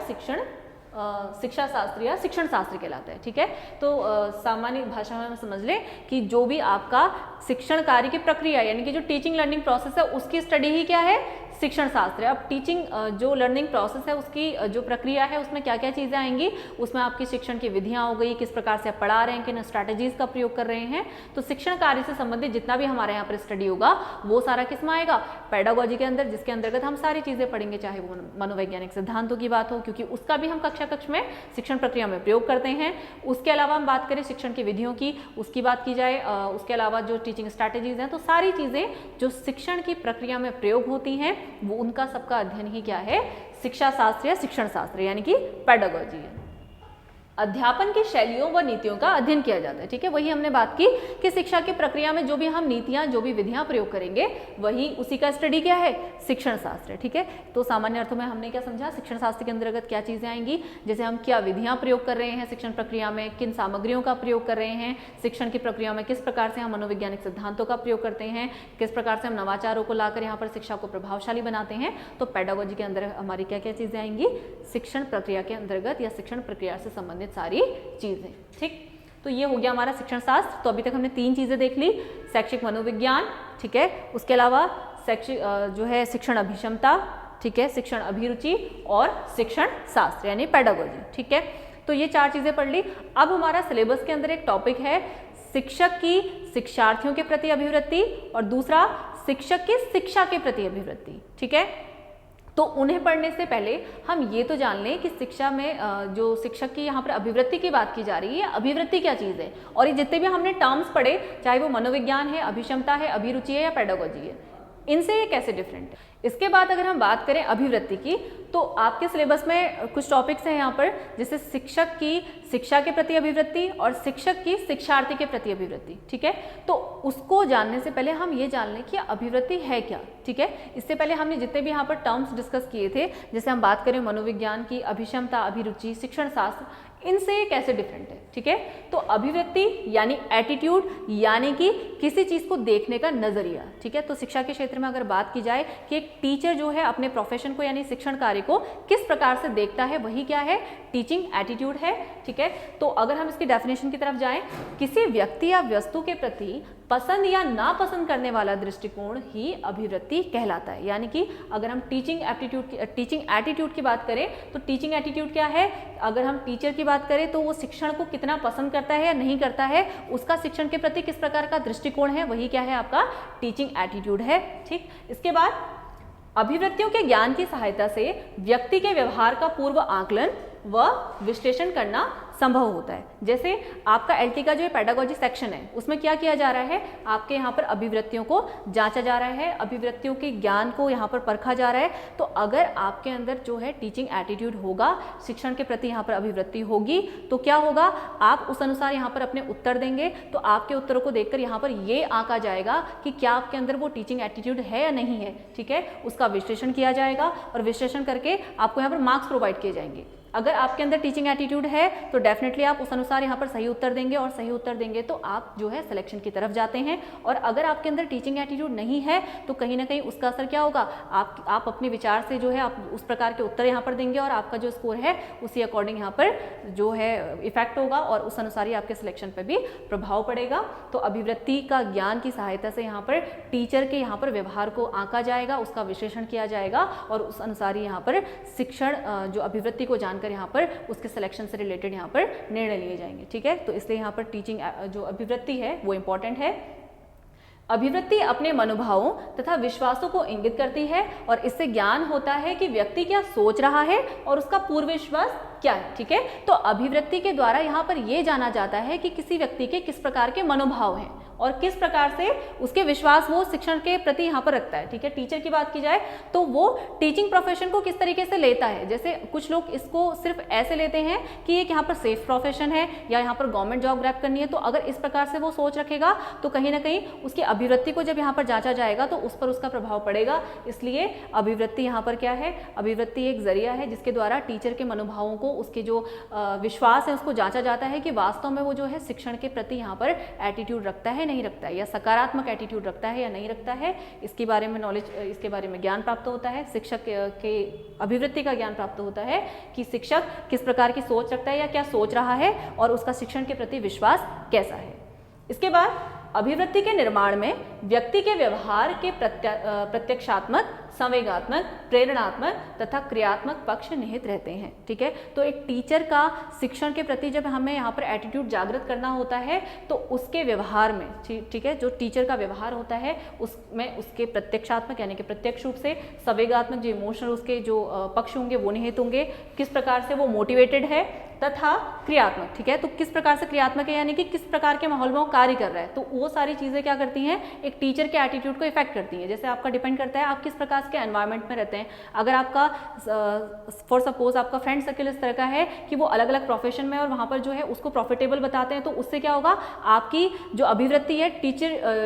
शिक्षा शास्त्र या शिक्षण शास्त्र कहलाता है, ठीक है। तो सामान्य भाषा में समझ लें कि जो भी आपका शिक्षण कार्य की प्रक्रिया यानी कि जो टीचिंग लर्निंग प्रोसेस है उसकी स्टडी ही क्या है, शिक्षण शास्त्र है। अब टीचिंग जो लर्निंग प्रोसेस है उसकी जो प्रक्रिया है उसमें क्या क्या चीज़ें आएंगी, उसमें आपकी शिक्षण की विधियाँ हो गई, किस प्रकार से आप पढ़ा रहे हैं, किन स्ट्रैटेजीज का प्रयोग कर रहे हैं। तो शिक्षण कार्य से संबंधित जितना भी हमारे यहाँ पर स्टडी होगा वो सारा किस में आएगा, पेडागोजी के अंदर, जिसके अंतर्गत हम सारी चीज़ें पढ़ेंगे, चाहे वो मनोवैज्ञानिक सिद्धांतों की बात हो, क्योंकि उसका भी हम कक्ष में शिक्षण प्रक्रिया में प्रयोग करते हैं। उसके अलावा हम बात करें शिक्षण की विधियों की, उसकी बात की जाए, उसके अलावा जो टीचिंग स्ट्रैटेजीज हैं, तो सारी चीज़ें जो शिक्षण की प्रक्रिया में प्रयोग होती हैं वो उनका सबका अध्ययन ही क्या है, शिक्षा शास्त्र या शिक्षण शास्त्र यानी कि पेडागोजी है। अध्यापन की शैलियों व नीतियों का अध्ययन किया जाता है। ठीक है, वही हमने बात की कि शिक्षा की प्रक्रिया में जो भी हम नीतियां, जो भी विधियां प्रयोग करेंगे, वही उसी का स्टडी क्या है, शिक्षण शास्त्र है। ठीक है, तो सामान्य अर्थों में हमने क्या समझा, शिक्षण शास्त्र के अंतर्गत क्या चीजें आएंगी, जैसे हम क्या विधियां प्रयोग कर रहे हैं शिक्षण प्रक्रिया में, किन सामग्रियों का प्रयोग कर रहे हैं शिक्षण की प्रक्रिया में, किस प्रकार से हम मनोवैज्ञानिक सिद्धांतों का प्रयोग करते हैं, किस प्रकार से हम नवाचारों को लाकर यहाँ पर शिक्षा को प्रभावशाली बनाते हैं। तो पेडागोजी के अंदर हमारी क्या क्या चीजें आएंगी, शिक्षण प्रक्रिया के अंतर्गत या शिक्षण प्रक्रिया से संबंधित सारी चीजें। ठीक, तो ये हो गया हमारा शिक्षण शास्त्र। तो अभी तक हमने 3 चीजें देख ली, शैक्षिक मनोविज्ञान, ठीक है, उसके अलावा शैक्षिक जो है शिक्षण अभिक्षमता, ठीक है, शिक्षण अभिरुचि और शिक्षण शास्त्र यानी पेडागोजी। ठीक है, तो ये 4 चीजें पढ़ ली। अब हमारा सिलेबस के अंदर एक टॉपिक है शिक्षक की शिक्षार्थियों के प्रति अभिवृत्ति और दूसरा शिक्षक की शिक्षा के प्रति अभिवृत्ति। ठीक है, तो उन्हें पढ़ने से पहले हम ये तो जान लें कि शिक्षा में जो शिक्षक की यहाँ पर अभिवृत्ति की बात की जा रही है, अभिवृत्ति क्या चीज़ है, और ये जितने भी हमने टर्म्स पढ़े, चाहे वो मनोविज्ञान है, अभिक्षमता है, अभिरुचि है या पेडागोजी है, इनसे ये कैसे डिफरेंट है। इसके बाद अगर हम बात करें अभिवृत्ति की, तो आपके सिलेबस में कुछ टॉपिक्स हैं यहाँ पर, जैसे शिक्षक की शिक्षा के प्रति अभिवृत्ति और शिक्षक की शिक्षार्थी के प्रति अभिवृत्ति। ठीक है, तो उसको जानने से पहले हम ये जान लें कि अभिवृत्ति है क्या। ठीक है, इससे पहले हमने जितने भी यहाँ पर टर्म्स डिस्कस किए थे, जैसे हम बात करें मनोविज्ञान की, अभिक्षमता, अभिरुचि, शिक्षण शास्त्र, इनसे ये कैसे डिफरेंट है। ठीक है, तो अभिवृत्ति यानी एटीट्यूड, यानी कि किसी चीज को देखने का नजरिया। ठीक है, तो शिक्षा के क्षेत्र में अगर बात की जाए कि एक टीचर जो है अपने प्रोफेशन को यानी शिक्षण कार्य को किस प्रकार से देखता है, वही क्या है, टीचिंग एटीट्यूड है। ठीक है, तो अगर हम इसकी डेफिनेशन की तरफ जाएं, किसी व्यक्ति या वस्तु के प्रति पसंद या नापसंद करने वाला दृष्टिकोण ही अभिवृत्ति कहलाता है। यानी कि अगर हम टीचिंग एटीट्यूड की बात करें, तो टीचिंग एटीट्यूड क्या है, अगर हम टीचर की बात करें तो वो शिक्षण को कितना पसंद करता है या नहीं करता है, उसका शिक्षण के प्रति किस प्रकार का दृष्टिकोण है, वही क्या है, आपका टीचिंग एटीट्यूड है। ठीक, इसके बाद अभिवृत्तियों के ज्ञान की सहायता से व्यक्ति के व्यवहार का पूर्व आकलन व विश्लेषण करना संभव होता है। जैसे आपका एलटी का जो पेडागोजी सेक्शन है, उसमें क्या किया जा रहा है, आपके यहाँ पर अभिवृत्तियों को जांचा जा रहा है, अभिवृत्तियों के ज्ञान को यहाँ पर परखा जा रहा है। तो अगर आपके अंदर जो है टीचिंग एटीट्यूड होगा, शिक्षण के प्रति यहाँ पर अभिवृत्ति होगी, तो क्या होगा, आप उस अनुसार यहाँ पर अपने उत्तर देंगे, तो आपके उत्तरों को देखकर यहाँ पर ये आंका जाएगा कि क्या आपके अंदर वो टीचिंग एटीट्यूड है या नहीं है। ठीक है, उसका विश्लेषण किया जाएगा और विश्लेषण करके आपको यहाँ पर मार्क्स प्रोवाइड किए जाएंगे। अगर आपके अंदर टीचिंग एटीट्यूड है तो डेफिनेटली आप उस अनुसार यहाँ पर सही उत्तर देंगे, और सही उत्तर देंगे तो आप जो है सिलेक्शन की तरफ जाते हैं। और अगर आपके अंदर टीचिंग एटीट्यूड नहीं है तो कहीं ना कहीं उसका असर क्या होगा, आप अपने विचार से जो है आप उस प्रकार के उत्तर यहाँ पर देंगे और आपका जो स्कोर है उसी अकॉर्डिंग यहाँ पर जो है इफेक्ट होगा और उस अनुसार ही आपके सिलेक्शन पर भी प्रभाव पड़ेगा। तो अभिवृत्ति का ज्ञान की सहायता से यहाँ पर टीचर के यहाँ पर व्यवहार को आंका जाएगा, उसका विश्लेषण किया जाएगा और उस अनुसार ही यहाँ पर शिक्षण जो अभिवृत्ति को जानकर यहाँ पर उसके सिलेक्शन से रिलेटेड यहाँ पर निर्णय लिए जाएंगे। ठीक है, तो इसलिए यहाँ पर टीचिंग जो अभिवृत्ति है वो इंपॉर्टेंट है। अभिवृत्ति अपने मनोभावों तथा विश्वासों को इंगित करती है और इससे ज्ञान होता है कि व्यक्ति क्या सोच रहा है और उसका पूर्व विश्वास क्या है। ठीक है, तो अभिवृत्ति के द्वारा यहाँ पर यह जाना जाता है कि किसी व्यक्ति के किस प्रकार के मनोभाव हैं और किस प्रकार से उसके विश्वास वो शिक्षण के प्रति यहाँ पर रखता है। ठीक है, टीचर की बात की जाए तो वो टीचिंग प्रोफेशन को किस तरीके से लेता है। जैसे कुछ लोग इसको सिर्फ ऐसे लेते हैं कि एक यहाँ पर सेफ प्रोफेशन है या यहाँ पर गवर्नमेंट जॉब ग्रैब करनी है, तो अगर इस प्रकार से वो सोच रखेगा तो कहीं ना कहीं उसकी अभिवृत्ति को जब यहाँ पर जांचा जाएगा तो उस पर उसका प्रभाव पड़ेगा। इसलिए अभिवृत्ति यहाँ पर क्या है, अभिवृत्ति एक जरिया है जिसके द्वारा टीचर के मनोभावों को, उसके जो विश्वास है उसको जांचा जाता है कि वास्तव में वो जो है शिक्षण के प्रति यहाँ पर एटीट्यूड रखता है नहीं रखता है, या सकारात्मक एटीट्यूड रखता है या नहीं रखता है। इसके बारे में नॉलेज, इसके बारे में ज्ञान प्राप्त होता है, शिक्षक के अभिवृत्ति का ज्ञान प्राप्त होता है कि शिक्षक किस प्रकार की सोच रखता है या क्या सोच रहा है और उसका शिक्षण के प्रति विश्वास कैसा है। इसके बाद अभिवृत्ति के निर्माण में व्यक्ति के व्यवहार के प्रत्यक्षात्मक, संवेगात्मक, प्रेरणात्मक तथा क्रियात्मक पक्ष निहित रहते हैं। ठीक है, तो एक टीचर का शिक्षण के प्रति जब हमें यहाँ पर एटीट्यूड जागृत करना होता है तो उसके व्यवहार में, ठीक है, जो टीचर का व्यवहार होता है उसमें उसके प्रत्यक्षात्मक यानी कि प्रत्यक्ष रूप से, संवेगात्मक जो इमोशनल उसके जो पक्ष होंगे वो निहित होंगे, किस प्रकार से वो मोटिवेटेड है, तथा क्रियात्मक, ठीक है। तो किस प्रकार से क्रियात्मक है, यानी कि किस प्रकार के माहौल में वो कार्य कर रहा है, तो वो सारी चीज़ें क्या करती हैं, एक टीचर के एटीट्यूड को इफेक्ट करती हैं। जैसे आपका डिपेंड करता है आप किस प्रकार के एनवायरनमेंट में रहते हैं। अगर आपका फॉर सपोज आपका फ्रेंड सर्किल इस तरह का है कि वो अलग अलग प्रोफेशन में और वहाँ पर जो है उसको प्रॉफिटेबल बताते हैं, तो उससे क्या होगा, आपकी जो अभिवृत्ति है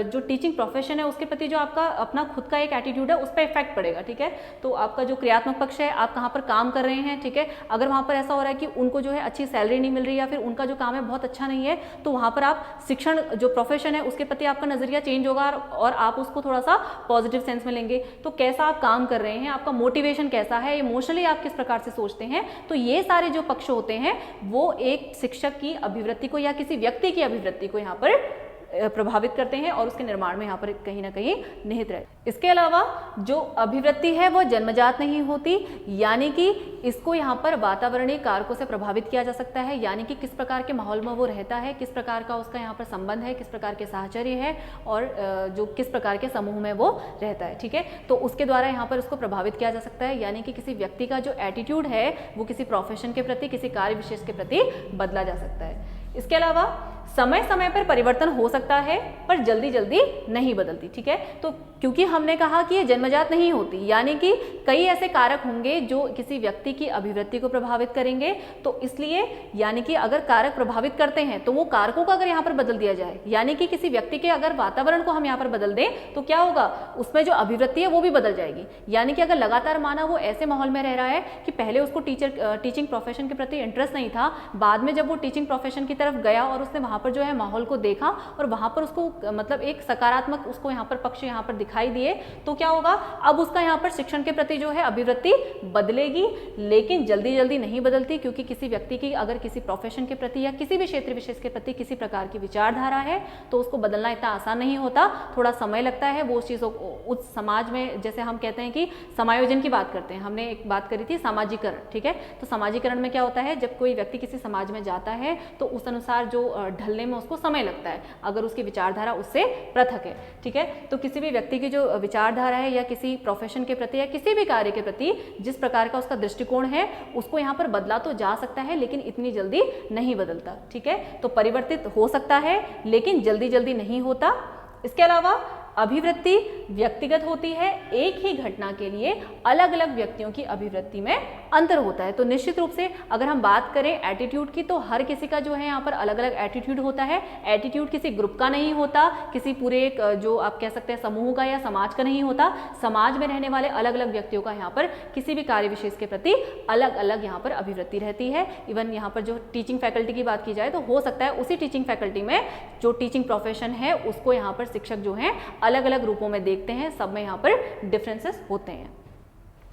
जो टीचिंग प्रोफेशन है उसके प्रति जो आपका अपना खुद का एक एटीट्यूड है उस पर इफेक्ट पड़ेगा, ठीक है। तो आपका जो क्रियात्मक पक्ष है, आप कहाँ पर काम कर रहे हैं, ठीक है, अगर वहाँ पर ऐसा हो रहा है कि उनको जो है अच्छी सैलरी नहीं मिल रही या फिर उनका जो काम है बहुत अच्छा नहीं है, तो वहाँ पर आप शिक्षण जो प्रोफेशन है उसके प्रति आपका नजरिया चेंज होगा और आप उसको थोड़ा सा पॉजिटिव सेंस में लेंगे। तो कैसा आप काम कर रहे हैं, आपका मोटिवेशन कैसा है, इमोशनली आप किस प्रकार से सोचते हैं, तो ये सारे जो पक्ष होते हैं वो एक शिक्षक की अभिवृत्ति को या किसी व्यक्ति की अभिवृत्ति को यहाँ पर प्रभावित करते हैं और उसके निर्माण में यहाँ पर कहीं ना कहीं निहित रहे। इसके अलावा जो अभिवृत्ति है वो जन्मजात नहीं होती, यानी कि इसको यहाँ पर वातावरणीय कारकों से प्रभावित किया जा सकता है, यानी कि किस प्रकार के माहौल में वो रहता है, किस प्रकार का उसका यहाँ पर संबंध है, किस प्रकार के साहचर्य है और जो किस प्रकार के समूह में वो रहता है, ठीक है। तो उसके द्वारा यहाँ पर उसको प्रभावित किया जा सकता है, यानी कि किसी व्यक्ति का जो एटीट्यूड है वो किसी प्रोफेशन के प्रति, किसी कार्य विशेष के प्रति बदला जा सकता है। इसके अलावा समय समय पर परिवर्तन हो सकता है पर जल्दी जल्दी नहीं बदलती, ठीक है। तो क्योंकि हमने कहा कि ये जन्मजात नहीं होती, यानी कि कई ऐसे कारक होंगे जो किसी व्यक्ति की अभिवृत्ति को प्रभावित करेंगे, तो इसलिए यानी कि अगर कारक प्रभावित करते हैं तो वो कारकों को अगर यहाँ पर बदल दिया जाए, यानी कि किसी व्यक्ति के अगर वातावरण को हम यहाँ पर बदल दें तो क्या होगा, उसमें जो अभिवृत्ति है वो भी बदल जाएगी। यानी कि अगर लगातार माना वो ऐसे माहौल में रह रहा है कि पहले उसको टीचिंग प्रोफेशन के प्रति इंटरेस्ट नहीं था, बाद में जब वो टीचिंग प्रोफेशन की तरफ गया और उसने वहाँ पर जो है माहौल को देखा और वहाँ पर उसको मतलब एक सकारात्मक उसको यहाँ पर पक्ष यहाँ पर दिखाई दिए, तो क्या होगा, अब उसका यहाँ पर शिक्षण के प्रति जो है अभिवृत्ति बदलेगी, लेकिन जल्दी जल्दी नहीं बदलती, क्योंकि किसी व्यक्ति की अगर किसी प्रोफेशन के प्रति या किसी भी क्षेत्र विशेष के प्रति किसी प्रकार की विचारधारा है तो उसको बदलना इतना आसान नहीं होता, थोड़ा समय लगता है। वो उस चीज़ों को उस समाज में, जैसे हम कहते हैं कि समायोजन की बात करते हैं, हमने एक बात करी थी सामाजिकरण, ठीक है। तो सामाजिकरण में क्या होता है, जब कोई व्यक्ति किसी समाज में जाता है तो उस अनुसार जो ढलने में उसको समय लगता है, अगर उसकी विचारधारा उससे पृथक है, ठीक है। तो किसी भी व्यक्ति की जो विचारधारा है या किसी प्रोफेशन के प्रति या किसी भी कार्य के प्रति जिस प्रकार का उसका दृष्टिकोण है उसको यहाँ पर बदला तो जा सकता है, लेकिन इतनी जल्दी नहीं बदलता, ठीक है। तो परिवर्तित हो सकता है लेकिन जल्दी जल्दी नहीं होता। इसके अलावा अभिवृत्ति व्यक्तिगत होती है, एक ही घटना के लिए अलग अलग व्यक्तियों की अभिवृत्ति में अंतर होता है। तो निश्चित रूप से अगर हम बात करें एटीट्यूड की, तो हर किसी का जो है यहाँ पर अलग अलग एटीट्यूड होता है। एटीट्यूड किसी ग्रुप का नहीं होता, किसी पूरे एक जो आप कह सकते हैं समूह का या समाज का नहीं होता। समाज में रहने वाले अलग अलग व्यक्तियों का यहाँ पर किसी भी कार्य विशेष के प्रति अलग अलग यहाँ पर अभिवृत्ति रहती है। इवन यहाँ पर जो टीचिंग फैकल्टी की बात की जाए तो हो सकता है उसी टीचिंग फैकल्टी में जो टीचिंग प्रोफेशन है उसको यहाँ पर शिक्षक जो है अलग अलग रूपों में देखते हैं, सब में यहाँ पर डिफरेंसेस होते हैं।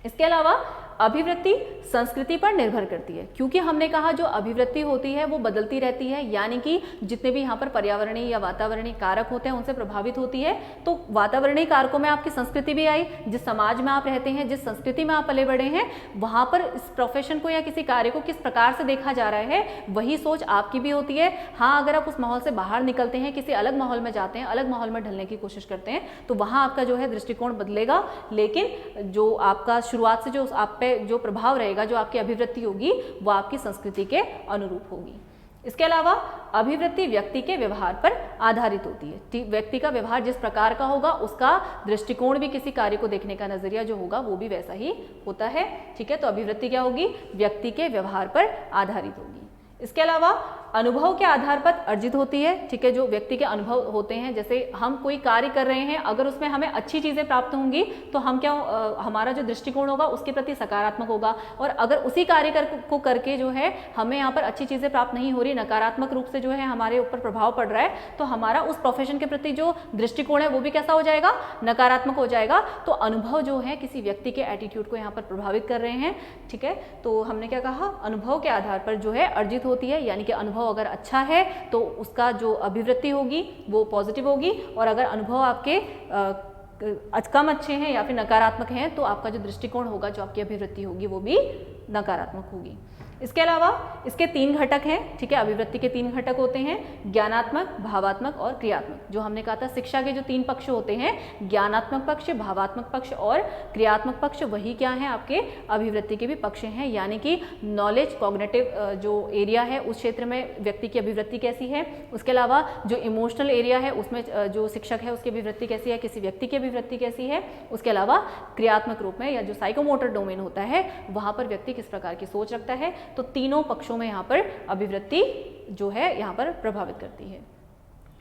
इसके अलावा अभिवृत्ति संस्कृति पर निर्भर करती है, क्योंकि हमने कहा जो अभिवृत्ति होती है वो बदलती रहती है, यानी कि जितने भी यहाँ पर पर्यावरणीय या वातावरणीय कारक होते हैं उनसे प्रभावित होती है। तो वातावरणीय कारकों में आपकी संस्कृति भी आई, जिस समाज में आप रहते हैं, जिस संस्कृति में आप पले बढ़े हैं, वहाँ पर इस प्रोफेशन को या किसी कार्य को किस प्रकार से देखा जा रहा है वही सोच आपकी भी होती है। हाँ, अगर आप उस माहौल से बाहर निकलते हैं, किसी अलग माहौल में जाते हैं, अलग माहौल में ढलने की कोशिश करते हैं, तो वहाँ आपका जो है दृष्टिकोण बदलेगा, लेकिन जो आपका शुरुआत से जो आप पे जो प्रभाव रहेगा, जो आपकी अभिवृत्ति होगी, वो आपकी संस्कृति के अनुरूप होगी। इसके अलावा अभिवृत्ति व्यक्ति के व्यवहार पर आधारित होती है। व्यक्ति का व्यवहार जिस प्रकार का होगा, उसका दृष्टिकोण भी, किसी कार्य को देखने का नजरिया जो होगा वो भी वैसा ही होता है, ठीक है। तो अभिवृत्ति क्या होगी, व्यक्ति के व्यवहार पर आधारित होगी। इसके अलावा अनुभव के आधार पर अर्जित होती है, ठीक है। जो व्यक्ति के अनुभव होते हैं, जैसे हम कोई कार्य कर रहे हैं, अगर उसमें हमें अच्छी चीज़ें प्राप्त होंगी तो हम क्या हमारा जो दृष्टिकोण होगा उसके प्रति सकारात्मक होगा, और अगर उसी कार्य को करके जो है हमें यहाँ पर अच्छी चीज़ें प्राप्त नहीं हो रही, नकारात्मक रूप से जो है हमारे ऊपर प्रभाव पड़ रहा है, तो हमारा उस प्रोफेशन के प्रति जो दृष्टिकोण है वो भी कैसा हो जाएगा, नकारात्मक हो जाएगा। तो अनुभव जो है किसी व्यक्ति के एटीट्यूड को यहाँ पर प्रभावित कर रहे हैं, ठीक है। तो हमने क्या कहा, अनुभव के आधार पर जो है अर्जित होती है, यानी कि अनुभव अगर अच्छा है तो उसका जो अभिवृत्ति होगी वो पॉजिटिव होगी, और अगर अनुभव आपके कम अच्छे हैं या फिर नकारात्मक हैं तो आपका जो दृष्टिकोण होगा, जो आपकी अभिवृत्ति होगी वो भी नकारात्मक होगी। इसके अलावा इसके 3 घटक हैं, ठीक है। अभिवृत्ति के 3 घटक होते हैं, ज्ञानात्मक, भावात्मक और क्रियात्मक। जो हमने कहा था शिक्षा के जो 3 पक्ष होते हैं, ज्ञानात्मक पक्ष, भावात्मक पक्ष और क्रियात्मक पक्ष, वही क्या है आपके अभिवृत्ति के भी पक्ष हैं। यानी कि नॉलेज, कॉग्निटिव जो एरिया है उस क्षेत्र में व्यक्ति की अभिवृत्ति कैसी है, उसके अलावा जो इमोशनल एरिया है उसमें जो शिक्षक है उसकी अभिवृत्ति कैसी है, किसी व्यक्ति की अभिवृत्ति कैसी है, उसके अलावा क्रियात्मक रूप में या जो साइकोमोटर डोमेन होता है वहां पर व्यक्ति किस प्रकार की सोच रखता है। तो तीनों पक्षों में यहाँ पर अभिवृत्ति जो है यहाँ पर प्रभावित करती है।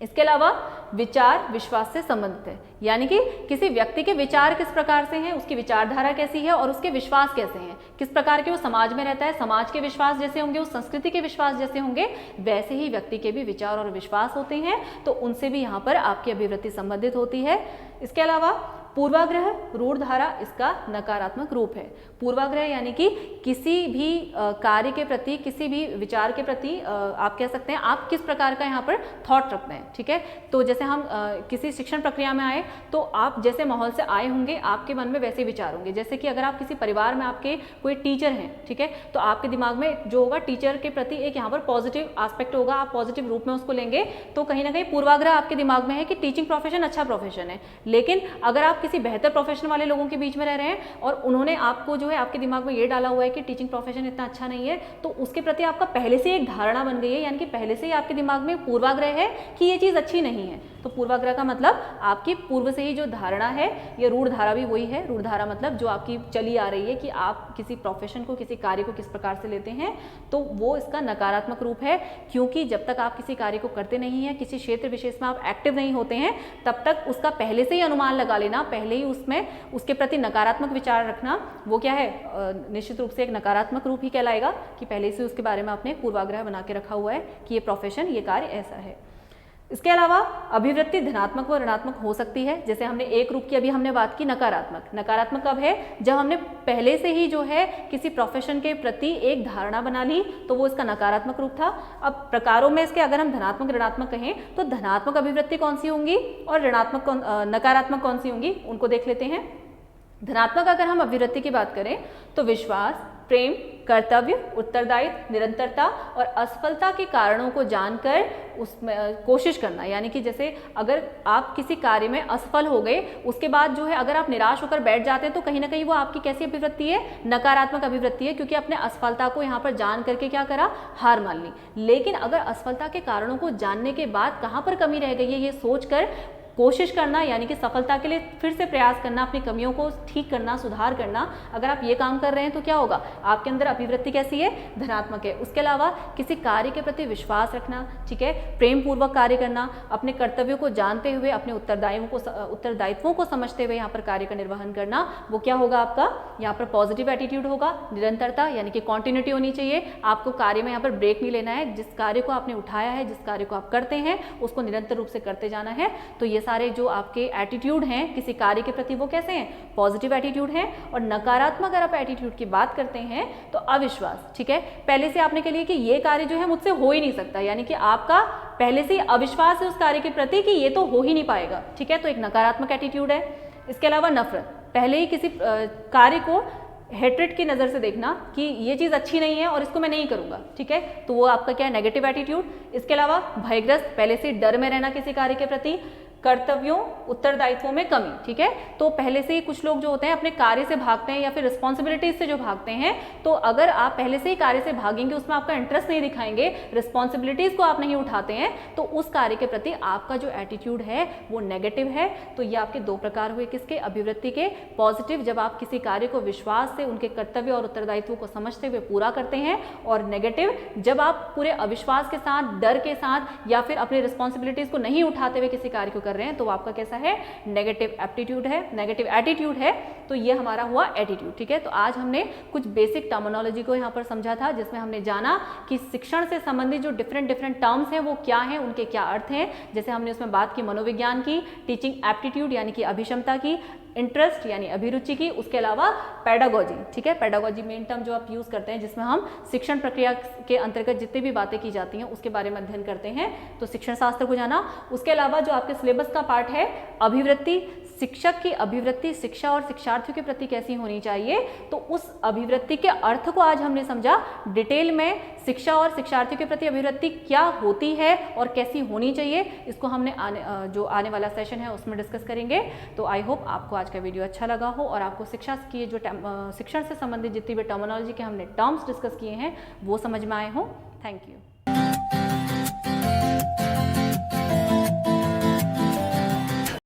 इसके अलावा विचार विश्वास से संबंधित है, यानी कि किसी व्यक्ति के विचार किस प्रकार से हैं, उसकी विचारधारा कैसी है और उसके विश्वास कैसे हैं, किस प्रकार के वो समाज में रहता है, समाज के विश्वास जैसे होंगे, उस संस्कृति के विश्वास जैसे होंगे, वैसे ही व्यक्ति के भी विचार और विश्वास होते हैं। तो उनसे भी यहाँ पर आपकी अभिवृत्ति संबंधित होती है। इसके अलावा पूर्वाग्रह, रूढ़ धारा इसका नकारात्मक रूप है। पूर्वाग्रह यानी कि किसी भी कार्य के प्रति, किसी भी विचार के प्रति आप कह सकते हैं आप किस प्रकार का यहाँ पर थॉट रखते हैं, ठीक है। तो जैसे हम किसी शिक्षण प्रक्रिया में आए तो आप जैसे माहौल से आए होंगे आपके मन में वैसे विचार होंगे। जैसे कि अगर आप किसी परिवार में आपके कोई टीचर हैं, ठीक है, तो आपके दिमाग में जो होगा टीचर के प्रति एक यहाँ पर पॉजिटिव एस्पेक्ट होगा, आप पॉजिटिव रूप में उसको लेंगे। तो कहीं ना कहीं पूर्वाग्रह आपके दिमाग में है कि टीचिंग प्रोफेशन अच्छा प्रोफेशन है। लेकिन अगर आप किसी बेहतर प्रोफेशन वाले लोगों के बीच में रह रहे हैं और उन्होंने आपको जो है आपके दिमाग में ये डाला हुआ है कि टीचिंग प्रोफेशन इतना अच्छा नहीं है, तो उसके प्रति आपका पहले से एक धारणा बन गई है, यानी कि पहले से ही आपके दिमाग में पूर्वाग्रह है कि ये चीज़ अच्छी नहीं है। तो पूर्वाग्रह का मतलब आपकी पूर्व से ही जो धारणा है, ये रूढ़ धारा भी वही है। रूढ़ धारा मतलब जो आपकी चली आ रही है कि आप किसी प्रोफेशन को, किसी कार्य को किस प्रकार से लेते हैं, तो वो इसका नकारात्मक रूप है। क्योंकि जब तक आप किसी कार्य को करते नहीं हैं, किसी क्षेत्र विशेष में आप एक्टिव नहीं होते हैं, तब तक उसका पहले से ही अनुमान लगा लेना, पहले ही उसमें उसके प्रति नकारात्मक विचार रखना, वो क्या है, निश्चित रूप से एक नकारात्मक रूप ही कहलाएगा कि पहले से उसके बारे में आपने पूर्वाग्रह बना के रखा हुआ है कि ये प्रोफेशन, ये कार्य ऐसा है। इसके अलावा अभिवृत्ति धनात्मक व ऋणात्मक हो सकती है। जैसे हमने एक रूप की अभी हमने बात की नकारात्मक। नकारात्मक कब है, जब हमने पहले से ही जो है किसी प्रोफेशन के प्रति एक धारणा बना ली, तो वो इसका नकारात्मक रूप था। अब प्रकारों में इसके अगर हम धनात्मक ऋणात्मक कहें तो धनात्मक अभिवृत्ति कौन सी होंगी और ऋणात्मक नकारात्मक कौन सी होंगी, उनको देख लेते हैं। धनात्मक अगर हम अभिवृत्ति की बात करें तो विश्वास, प्रेम, कर्तव्य, उत्तरदायित्व, निरंतरता और असफलता के कारणों को जानकर उसमें कोशिश करना। यानी कि जैसे अगर आप किसी कार्य में असफल हो गए, उसके बाद जो है अगर आप निराश होकर बैठ जाते हैं तो कहीं ना कहीं वो आपकी कैसी अभिवृत्ति है, नकारात्मक अभिवृत्ति है, क्योंकि आपने असफलता को यहाँ पर जान करके क्या करा, हार मान ली। लेकिन अगर असफलता के कारणों को जानने के बाद कहाँ पर कमी रह गई है ये सोचकर कोशिश करना, यानी कि सफलता के लिए फिर से प्रयास करना, अपनी कमियों को ठीक करना, सुधार करना, अगर आप ये काम कर रहे हैं तो क्या होगा, आपके अंदर अभिवृत्ति कैसी है, धनात्मक है। उसके अलावा किसी कार्य के प्रति विश्वास रखना, ठीक है, प्रेम पूर्वक कार्य करना, अपने कर्तव्यों को जानते हुए, अपने उत्तरदायित्वों को समझते हुए यहाँ पर कार्य का निर्वहन करना, वो क्या होगा आपका, यहाँ पर पॉजिटिव एटीट्यूड होगा। निरंतरता यानी कि कॉन्टिन्यूटी होनी चाहिए, आपको कार्य में यहाँ पर ब्रेक नहीं लेना है, जिस कार्य को आपने उठाया है, जिस कार्य को आप करते हैं उसको निरंतर रूप से करते जाना है। तो ये सारे जो आपके एटीट्यूड हैं किसी कार्य के प्रति वो कैसे हैं, पॉजिटिव एटीट्यूड हैं। और नकारात्मक अगर आप एटीट्यूड की बात करते हैं तो अविश्वास, ठीक है, पहले से आपने कह लिया कि ये कार्य जो है मुझसे हो ही नहीं सकता, यानी कि आपका पहले से अविश्वास है उस कार्य के प्रति कि ये तो हो ही नहीं पाएगा, ठीक है, तो एक नकारात्मक एटीट्यूड है। इसके अलावा नफरत, पहले ही किसी कार्य को हेट्रेड की नज़र से देखना कि ये चीज़ अच्छी नहीं है और इसको मैं नहीं करूँगा, ठीक है, तो वो आपका क्या है, नेगेटिव एटीट्यूड। इसके अलावा भयग्रस्त, पहले से डर में रहना किसी कार्य के प्रति। कर्तव्यों, उत्तरदायित्वों में कमी, ठीक है, तो पहले से ही कुछ लोग जो होते हैं अपने कार्य से भागते हैं या फिर रिस्पॉन्सिबिलिटीज से जो भागते हैं, तो अगर आप पहले से ही कार्य से भागेंगे, उसमें आपका इंटरेस्ट नहीं दिखाएंगे, रिस्पॉन्सिबिलिटीज को आप नहीं उठाते हैं, तो उस कार्य के प्रति आपका जो एटीट्यूड है वो नेगेटिव है। तो ये आपके दो प्रकार हुए, किसके, अभिवृत्ति के। पॉजिटिव, जब आप किसी कार्य को विश्वास से, उनके कर्तव्य और उत्तरदायित्वों को समझते हुए पूरा करते हैं, और नेगेटिव, जब आप पूरे अविश्वास के साथ, डर के साथ या फिर अपनी रिस्पॉन्सिबिलिटीज को नहीं उठाते हुए किसी कार्य को कर रहे हैं, तो आपका कैसा है, नेगेटिव एप्टीट्यूड है, नेगेटिव एटीट्यूड है। तो ये हमारा हुआ एटीट्यूड, ठीक है। तो आज हमने कुछ बेसिक टर्मिनोलॉजी को यहाँ पर समझा था, जिसमें हमने जाना कि शिक्षण से संबंधित जो डिफरेंट टर्म्स हैं वो क्या हैं, उनके क्या अर्थ हैं। जैसे हमने उसमें बात की मनोविज्ञान की, टीचिंग एप्टीट्यूड यानी कि अभिक्षमता की, इंटरेस्ट यानी अभिरुचि की, उसके अलावा पेडागोजी, ठीक है, पेडागोजी मेन टर्म जो आप यूज करते हैं, जिसमें हम शिक्षण प्रक्रिया के अंतर्गत जितनी भी बातें की जाती हैं उसके बारे में अध्ययन करते हैं, तो शिक्षण शास्त्र को जाना। उसके अलावा जो आपके सिलेबस का पार्ट है, अभिवृत्ति, शिक्षक की अभिवृत्ति शिक्षा और शिक्षार्थियों के प्रति कैसी होनी चाहिए, तो उस अभिवृत्ति के अर्थ को आज हमने समझा। डिटेल में शिक्षा और शिक्षार्थियों के प्रति अभिवृत्ति क्या होती है और कैसी होनी चाहिए, इसको हमने जो आने वाला सेशन है उसमें डिस्कस करेंगे। तो आई होप आपको आज का वीडियो अच्छा लगा हो और आपको शिक्षा की जो शिक्षण से संबंधित जितनी भी टर्मिनोलॉजी के हमने टर्म्स डिस्कस किए हैं वो समझ में आए हों। Thank you.